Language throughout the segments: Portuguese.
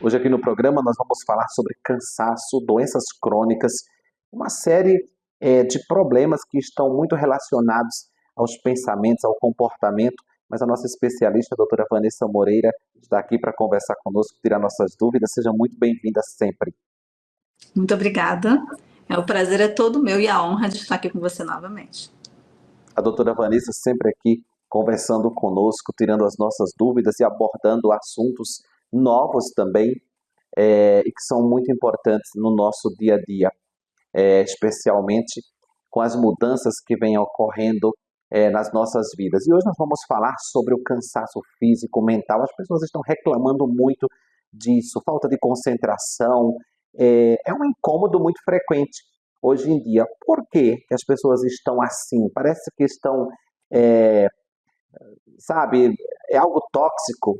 Hoje aqui no programa nós vamos falar sobre cansaço, doenças crônicas, uma série de problemas que estão muito relacionados aos pensamentos, ao comportamento, mas a nossa especialista, a doutora Vanessa Moreira, está aqui para conversar conosco, tirar nossas dúvidas. Seja muito bem-vinda sempre. Muito obrigada. O prazer é todo meu e a honra de estar aqui com você novamente. A doutora Vanessa sempre aqui conversando conosco, tirando as nossas dúvidas e abordando assuntos novos também, e que são muito importantes no nosso dia a dia, especialmente com as mudanças que vêm ocorrendo nas nossas vidas. E hoje nós vamos falar sobre o cansaço físico, mental. As pessoas estão reclamando muito disso, falta de concentração, é um incômodo muito frequente hoje em dia. Por que as pessoas estão assim? Parece que estão, sabe, é algo tóxico.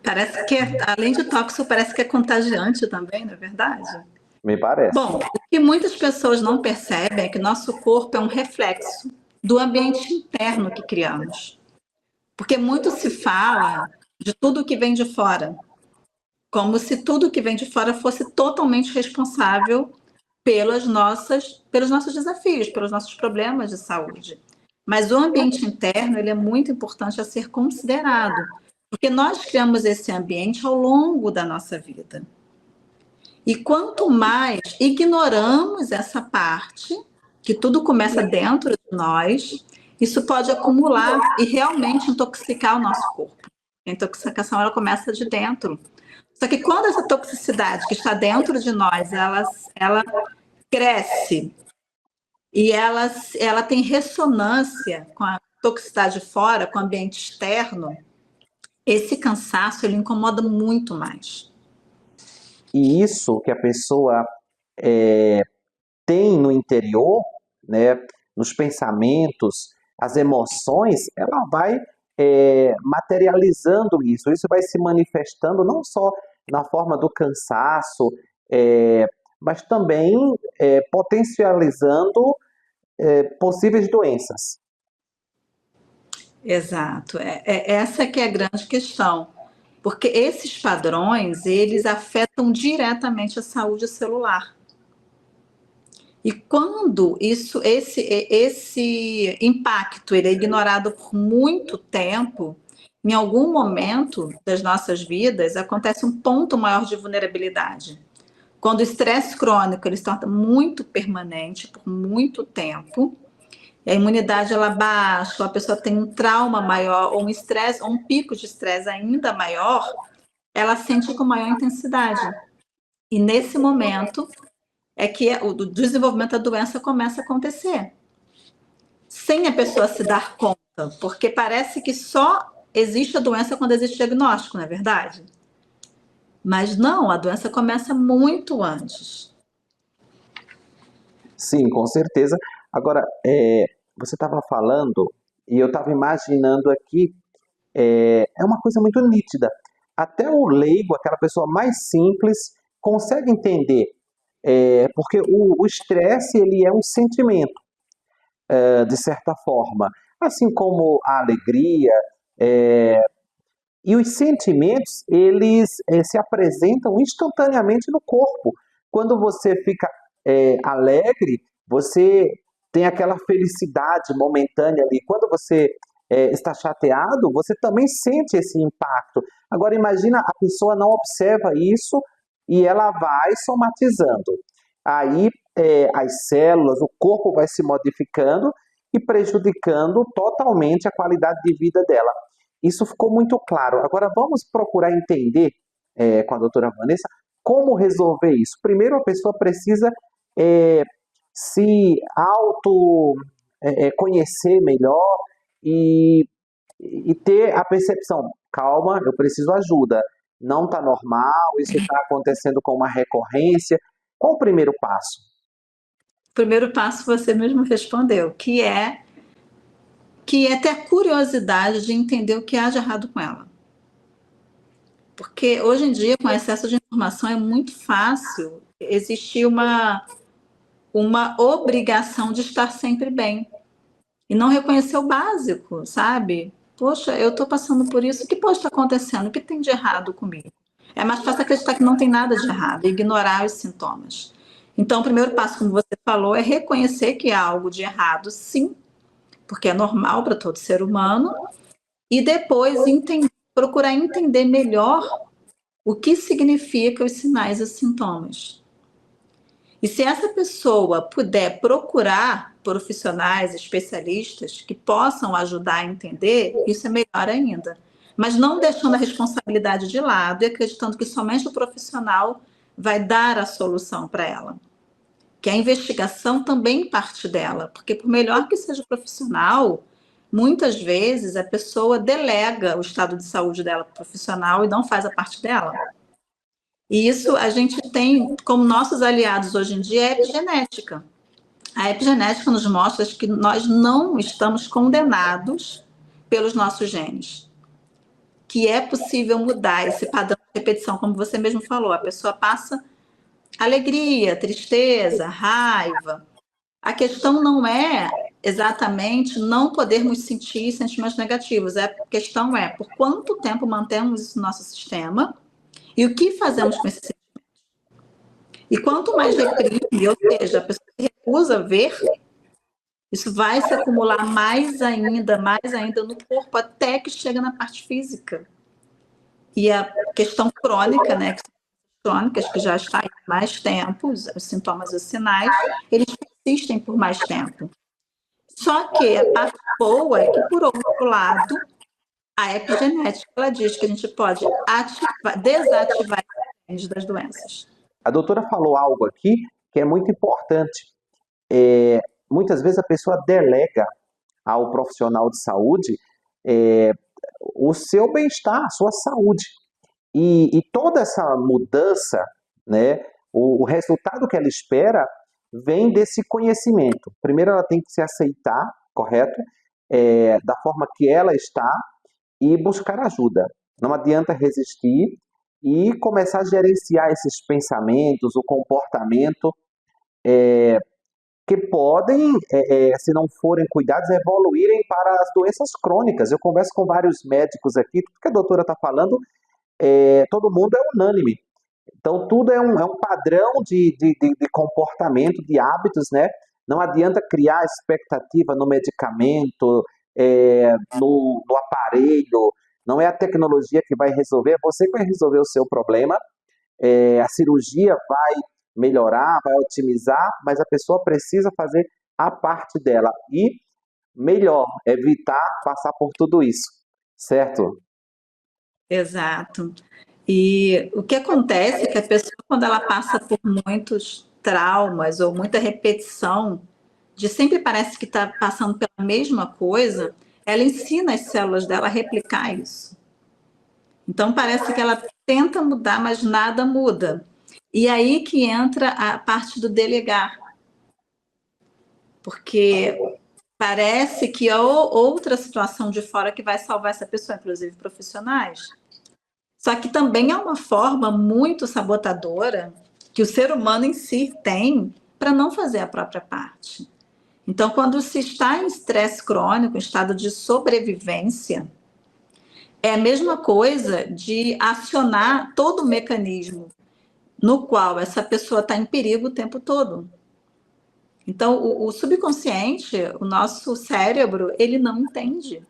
Parece que, além de tóxico, parece que é contagiante também, não é verdade? Me parece. Bom, o que muitas pessoas não percebem é que nosso corpo é um reflexo do ambiente interno que criamos. Porque muito se fala de tudo que vem de fora, como se tudo que vem de fora fosse totalmente responsável pelos nossos desafios, pelos nossos problemas de saúde. Mas o ambiente interno, ele é muito importante a ser considerado, porque nós criamos esse ambiente ao longo da nossa vida. E quanto mais ignoramos essa parte, que tudo começa dentro de nós, isso pode acumular e realmente intoxicar o nosso corpo. A intoxicação, ela começa de dentro. Só que quando essa toxicidade que está dentro de nós, ela cresce e ela tem ressonância com a toxicidade fora, com o ambiente externo, esse cansaço, ele incomoda muito mais. E isso que a pessoa tem no interior, né, nos pensamentos, as emoções, ela vai materializando isso. Isso vai se manifestando não só na forma do cansaço, mas também potencializando possíveis doenças. Exato. Essa que é a grande questão. Porque esses padrões, eles afetam diretamente a saúde celular. E quando esse impacto ele é ignorado por muito tempo, em algum momento das nossas vidas acontece um ponto maior de vulnerabilidade. Quando o estresse crônico ele se torna muito permanente por muito tempo, a imunidade ela baixa, a pessoa tem um trauma maior, ou um estresse, ou um pico de estresse ainda maior, ela sente com maior intensidade. E nesse momento é que o desenvolvimento da doença começa a acontecer. Sem a pessoa se dar conta, porque parece que só existe a doença quando existe diagnóstico, não é verdade? Mas não, a doença começa muito antes. Sim, com certeza. Agora, você estava falando e eu estava imaginando aqui, é uma coisa muito nítida. Até o leigo, aquela pessoa mais simples, consegue entender, porque o estresse ele é um sentimento, de certa forma, assim como a alegria, e os sentimentos eles se apresentam instantaneamente no corpo. Quando você fica alegre, você tem aquela felicidade momentânea ali. Quando você está chateado, você também sente esse impacto. Agora imagina a pessoa não observa isso e ela vai somatizando. Aí as células, o corpo vai se modificando e prejudicando totalmente a qualidade de vida dela. Isso ficou muito claro. Agora vamos procurar entender com a doutora Vanessa como resolver isso. Primeiro a pessoa precisa se auto conhecer melhor e ter a percepção, calma, eu preciso ajuda, não está normal, isso está acontecendo com uma recorrência. Qual o primeiro passo? O primeiro passo você mesmo respondeu, que é ter a curiosidade de entender o que há de errado com ela. Porque hoje em dia, com excesso de informação, é muito fácil existir uma obrigação de estar sempre bem. E não reconhecer o básico, sabe? Poxa, eu estou passando por isso, o que pode estar acontecendo? O que tem de errado comigo? é mais fácil acreditar que não tem nada de errado, ignorar os sintomas. Então, o primeiro passo, como você falou, é reconhecer que há algo de errado, sim, porque é normal para todo ser humano, e depois procurar entender melhor o que significa os sinais e sintomas. E se essa pessoa puder procurar profissionais, especialistas que possam ajudar a entender, isso é melhor ainda. Mas não deixando a responsabilidade de lado e acreditando que somente o profissional vai dar a solução para ela. Que a investigação também parte dela, porque por melhor que seja o profissional, muitas vezes a pessoa delega o estado de saúde dela para o profissional e não faz a parte dela. E isso a gente tem como nossos aliados hoje em dia é a epigenética. A epigenética nos mostra que nós não estamos condenados pelos nossos genes. Que é possível mudar esse padrão de repetição, como você mesmo falou. A pessoa passa alegria, tristeza, raiva. A questão não é exatamente não podermos sentir sentimentos negativos. A questão é por quanto tempo mantemos isso no nosso sistema e o que fazemos com esse sentimento. E quanto mais reprime, ou seja, a pessoa se recusa a ver, isso vai se acumular mais ainda no corpo, até que chega na parte física. E a questão crônica, né, crônicas, que já está há mais tempo, os sintomas e os sinais, eles persistem por mais tempo. Só que a parte boa é que, por outro lado, a epigenética, ela diz que a gente pode desativar os genes das doenças. A doutora falou algo aqui que é muito importante. Muitas vezes a pessoa delega ao profissional de saúde o seu bem-estar, a sua saúde. E toda essa mudança, né, o resultado que ela espera vem desse conhecimento. Primeiro ela tem que se aceitar, correto? Da forma que ela está e buscar ajuda. Não adianta resistir e começar a gerenciar esses pensamentos, o comportamento, que podem, se não forem cuidados, evoluírem para as doenças crônicas. Eu converso com vários médicos aqui, tudo que a doutora está falando, todo mundo é unânime. Então, tudo é um padrão de comportamento, de hábitos, né? Não adianta criar expectativa no medicamento, no aparelho. Não é a tecnologia que vai resolver, é você que vai resolver o seu problema. A cirurgia vai melhorar, vai otimizar, mas a pessoa precisa fazer a parte dela. E, melhor, evitar passar por tudo isso, certo? Exato. E o que acontece é que a pessoa, quando ela passa por muitos traumas ou muita repetição, de sempre parece que está passando pela mesma coisa, ela ensina as células dela a replicar isso. Então, parece que ela tenta mudar, mas nada muda. E aí que entra a parte do delegar. Porque parece que é outra situação de fora que vai salvar essa pessoa, inclusive profissionais. Só que também é uma forma muito sabotadora que o ser humano em si tem para não fazer a própria parte. Então, quando se está em estresse crônico, em estado de sobrevivência, é a mesma coisa de acionar todo o mecanismo no qual essa pessoa está em perigo o tempo todo. Então, o subconsciente, o nosso cérebro, ele não entende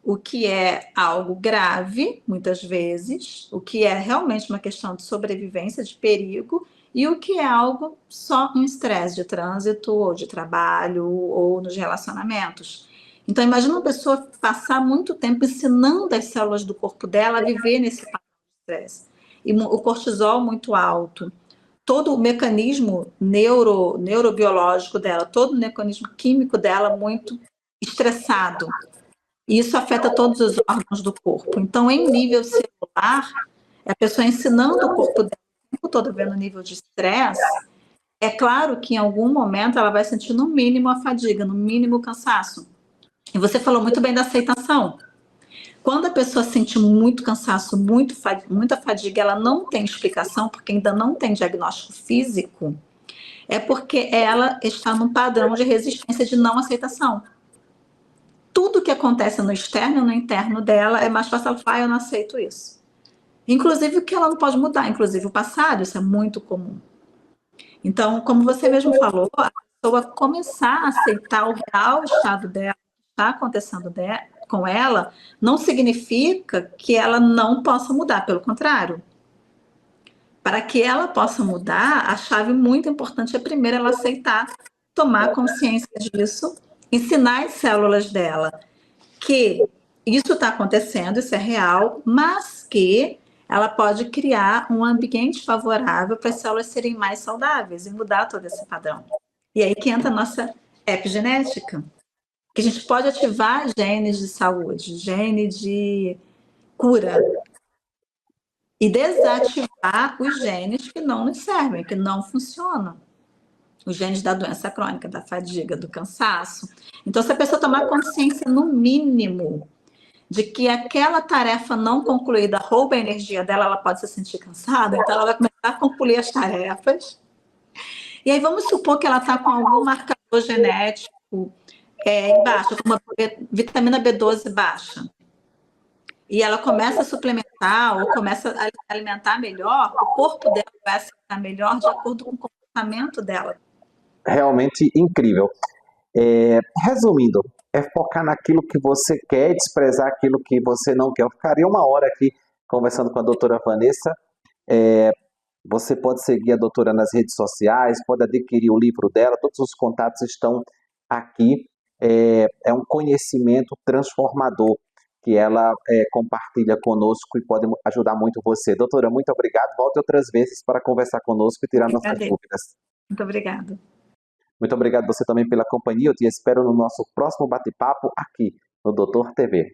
o que é algo grave, muitas vezes, o que é realmente uma questão de sobrevivência, de perigo, e o que é algo só um estresse de trânsito, ou de trabalho, ou nos relacionamentos. Então, imagina uma pessoa passar muito tempo ensinando as células do corpo dela a viver nesse padrão de estresse. E o cortisol muito alto, todo o mecanismo neurobiológico dela, todo o mecanismo químico dela muito estressado. E isso afeta todos os órgãos do corpo. Então, em nível celular, a pessoa ensinando o corpo dela o tempo todo vendo nível de estresse, é claro que em algum momento ela vai sentir no mínimo a fadiga, no mínimo o cansaço. E você falou muito bem da aceitação. Quando a pessoa sente muito cansaço, muita fadiga, ela não tem explicação, porque ainda não tem diagnóstico físico, é porque ela está num padrão de resistência de não aceitação. Tudo que acontece no externo e no interno dela, é mais fácil ela falar, eu não aceito isso. Inclusive o que ela não pode mudar, inclusive o passado, isso é muito comum. Então, como você mesmo falou, a pessoa começar a aceitar o real estado dela, o que está acontecendo com ela, não significa que ela não possa mudar, pelo contrário. Para que ela possa mudar, a chave muito importante é primeiro ela aceitar, tomar consciência disso, ensinar as células dela que isso está acontecendo, isso é real, mas que ela pode criar um ambiente favorável para as células serem mais saudáveis e mudar todo esse padrão. E aí que entra a nossa epigenética, que a gente pode ativar genes de saúde, gene de cura, e desativar os genes que não nos servem, que não funcionam. Os genes da doença crônica, da fadiga, do cansaço. Então, se a pessoa tomar consciência, no mínimo, de que aquela tarefa não concluída rouba a energia dela, ela pode se sentir cansada, então ela vai começar a concluir as tarefas. E aí vamos supor que ela está com algum marcador genético baixa, como a vitamina B12 baixa. E ela começa a suplementar ou começa a alimentar melhor, o corpo dela vai aceitar melhor de acordo com o comportamento dela. Realmente incrível. Resumindo, é focar naquilo que você quer, desprezar aquilo que você não quer. Eu ficaria uma hora aqui conversando com a doutora Vanessa. Você pode seguir a doutora nas redes sociais, pode adquirir o livro dela, todos os contatos estão aqui. É um conhecimento transformador que ela compartilha conosco e pode ajudar muito você. Doutora, muito obrigado. Volte outras vezes para conversar conosco e tirar nossas dúvidas. Muito obrigada. Muito obrigado você também pela companhia. Eu te espero no nosso próximo bate-papo aqui no Doutor TV.